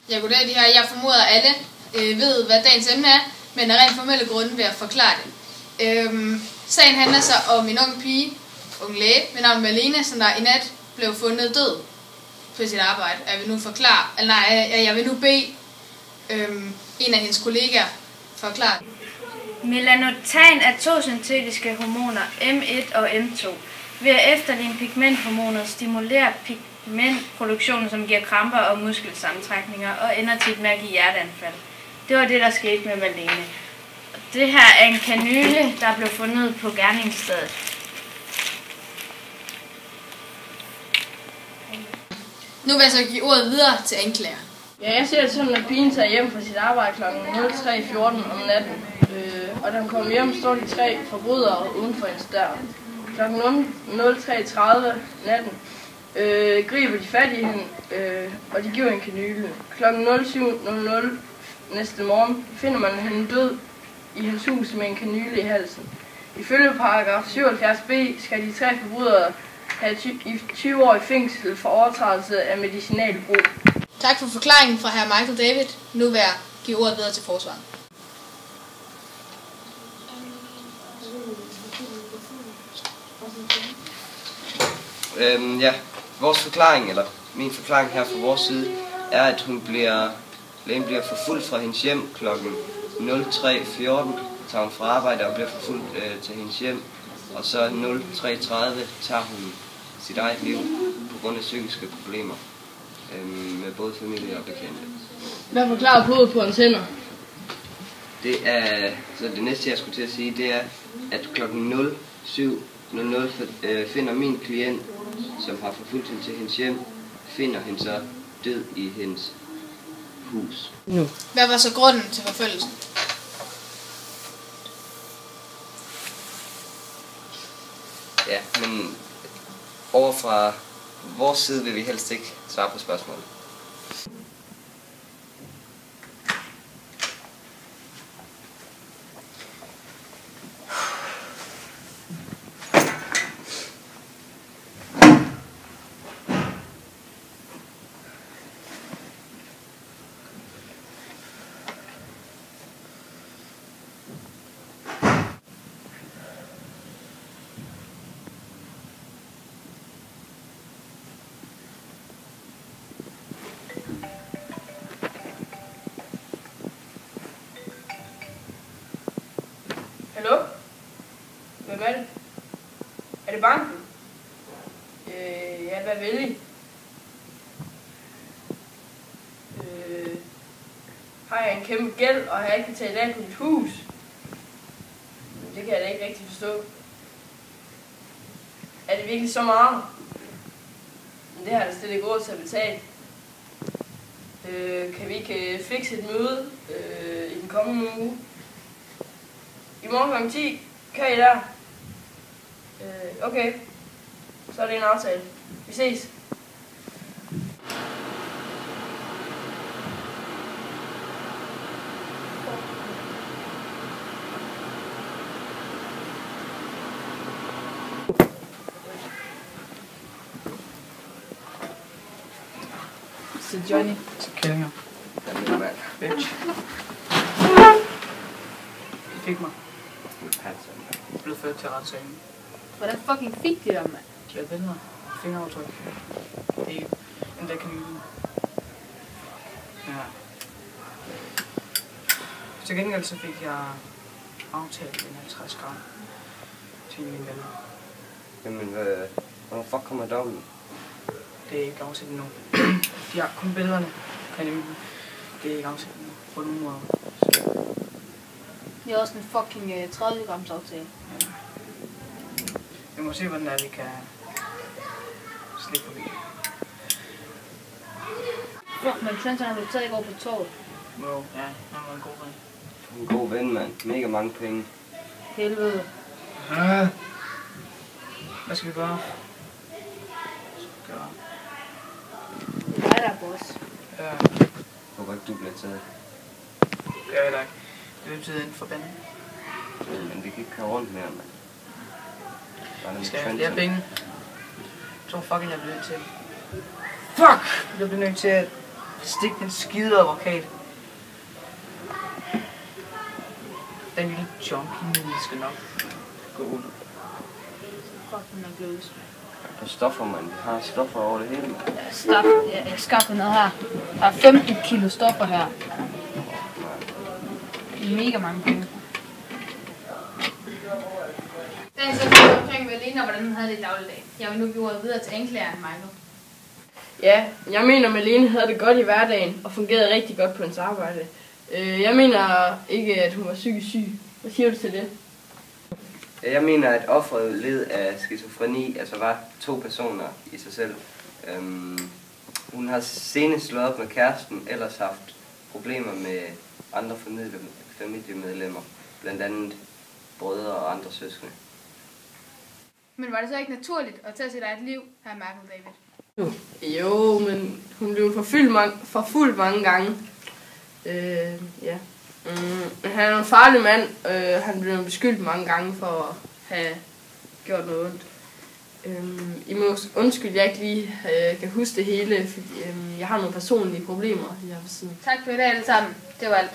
Ja, goddag de her. Jeg formoder alle ved, hvad dagens emne er, men af rent formelle grunde vil jeg forklare det. Sagen handler så om en ung læge ved navn Malene, som der i nat blev fundet død på sit arbejde. Jeg vil nu bede en af hendes kollegaer forklare det. Melanotan er to syntetiske hormoner, M1 og M2. Ved at efterligne pigmenthormoner stimulerer pigmentproduktionen, som giver kramper og muskelsammentrækninger og ender tit med at give hjerteanfald. Det var det, der skete med Malene. Det her er en kanyle, der blev fundet på gerningsstedet. Nu vil jeg så give ordet videre til anklager. Ja, jeg ser det sådan, at pigen tager hjem fra sit arbejde kl. 03.14 om natten. Og da hun kommer hjem, står de 3 forbrydere uden for hendes dør. Kl. 03.30 natten griber de fat i hende, og de giver en kanyle. Kl. 07.00 næste morgen finder man hende død i hendes hus med en kanyle i halsen. Ifølge paragraf 77b skal de 3 forbrydere have 20 år i fængsel for overtrædelse af medicinalbrug. Tak for forklaringen fra hr. Michael David. Nu vil jeg give ordet videre til forsvaret. Ja, vores forklaring, eller min forklaring her fra vores side, er, at lægen bliver forfulgt fra hendes hjem kl. 03.14, tager hun fra arbejde og bliver forfulgt til hendes hjem, og så 03.30 tager hun sit eget liv på grund af psykiske problemer med både familie og bekendte. Hvad forklarer blodet på hans hænder? Det er, så det næste jeg skulle til at sige, det er, at kl. 07.00 finder min klient, som har forfulgt hende til hendes hjem, finder hende så død i hendes hus. Nu. Hvad var så grunden til forfølgelsen? Ja, men over fra vores side vil vi helst ikke svare på spørgsmålet. Hallo? Hvem er det? Er det banken? Ja, hvad vil I? Har jeg en kæmpe gæld, og har jeg ikke betalt af på mit hus? Det kan jeg da ikke rigtig forstå. Er det virkelig så meget? Men det har jeg da slet ikke råd til at betale. Kan vi ikke fikse et møde i den kommende uge? I morgen kl. 10, kan I der? Okay. Så er det en aftale. Vi ses. Så Johnny. Så kællinger. Bitch. De fik mig. Jeg er blevet ført til retssagen. Hvordan fucking fik de dig, mand? De har billeder. Fingeraftryk. Det er en der kanylen. Ja. Til gengæld så fik jeg aftalt en 50 gram til min ven. Jamen, hvornår fuck kommer dommen? Det er ikke aftalt endnu. De har kun billederne. Det er ikke aftalt endnu. På nogen måde. Det er også en fucking 30 grams aftale. Ja. Vi må se, hvordan det er, vi kan slippe forbi. Fuck, men sådan har du taget i går på toget. Jo, ja, han var en god ven. En god ven, mand. Mega mange penge. Helvede. Ja. Hvad skal vi gøre? Det er dig, der er boss. Ja. Håber ikke, du bliver taget. Ja, eller ikke. Det betyder en forbandet. Men vi kan ikke køre rundt mere, mand. Vi skal have flere penge. Jeg tror fucking, jeg bliver nødt til. Fuck! Jeg bliver nødt til at Stik den skide advokat. Den lille junkie skal nok gå ud. Fuck, hun er blevet Der er stoffer, man. Vi har stoffer over det hele. Jeg skaffer noget her. Der er 15 kilo stoffer her. Mega mange penge. Den så omkring Malene, hvordan hun havde det i dagligdagen. Jeg vil nu give ordet videre til anklageren, Michael. Ja, jeg mener, Malene havde det godt i hverdagen og fungerede rigtig godt på hendes arbejde. Jeg mener ikke, at hun var psykisk syg. Hvad siger du til det? Jeg mener, at offeret led af skizofreni, altså var 2 personer i sig selv. Hun har senest slået op med kæresten, ellers haft problemer med andre familiemedlemmer, blandt andet brødre og andre søskende. Men var det så ikke naturligt at tage sit eget liv, her Michael David? Jo, men hun blev forfulgt mange gange. Ja. Han er en farlig mand. Han blev beskyldt mange gange for at have gjort noget ondt. I må undskylde, jeg ikke lige kan huske det hele, fordi jeg har nogle personlige problemer. Tak for i dag alle sammen. Det var alt.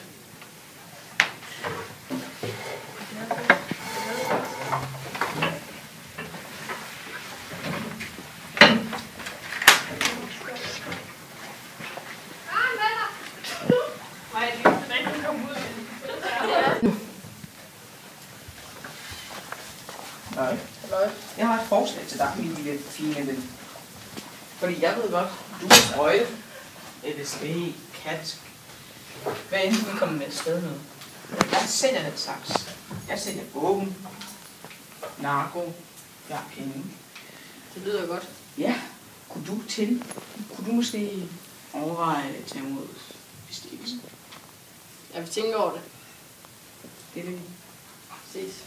Nej. Jeg har et forslag til dig, min lille fine ven. Fordi jeg ved godt, du er sprøjte, LSD, kat, hvad end vi kommer med afsted med. Jeg sælger den slags. Jeg sælger våben, narko, jeg har penge. Det lyder godt. Ja, kunne du måske overveje at tage imod bestikkelse? Jeg vil tænke over det. Det er det. Ses.